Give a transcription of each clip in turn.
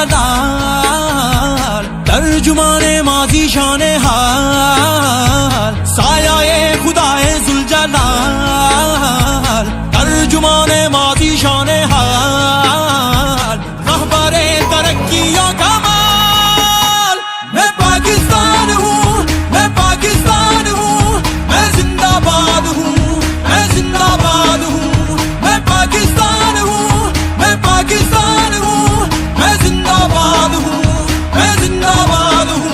जलाल, तर्जुमाने माजी शाने हाल, साया-ए खुदाए जुलजलाल, तर्जुमाने माजी शाने हाल, रहबरे तरक्कियों का माल। मैं पाकिस्तान हूँ, मैं पाकिस्तान हूँ, मैं जिंदाबाद हूँ, मैं जिंदाबाद हूँ। मैं पाकिस्तान हूँ, मैं पाकिस्तान हूँ, मैं जिंदाबाद हूँ, मैं जिंदाबाद हूँ।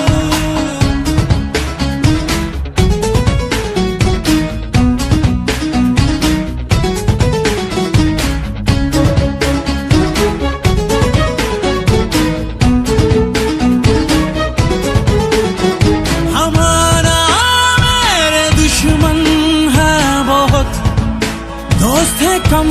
हमारा मेरे दुश्मन है बहुत, दोस्त है कम।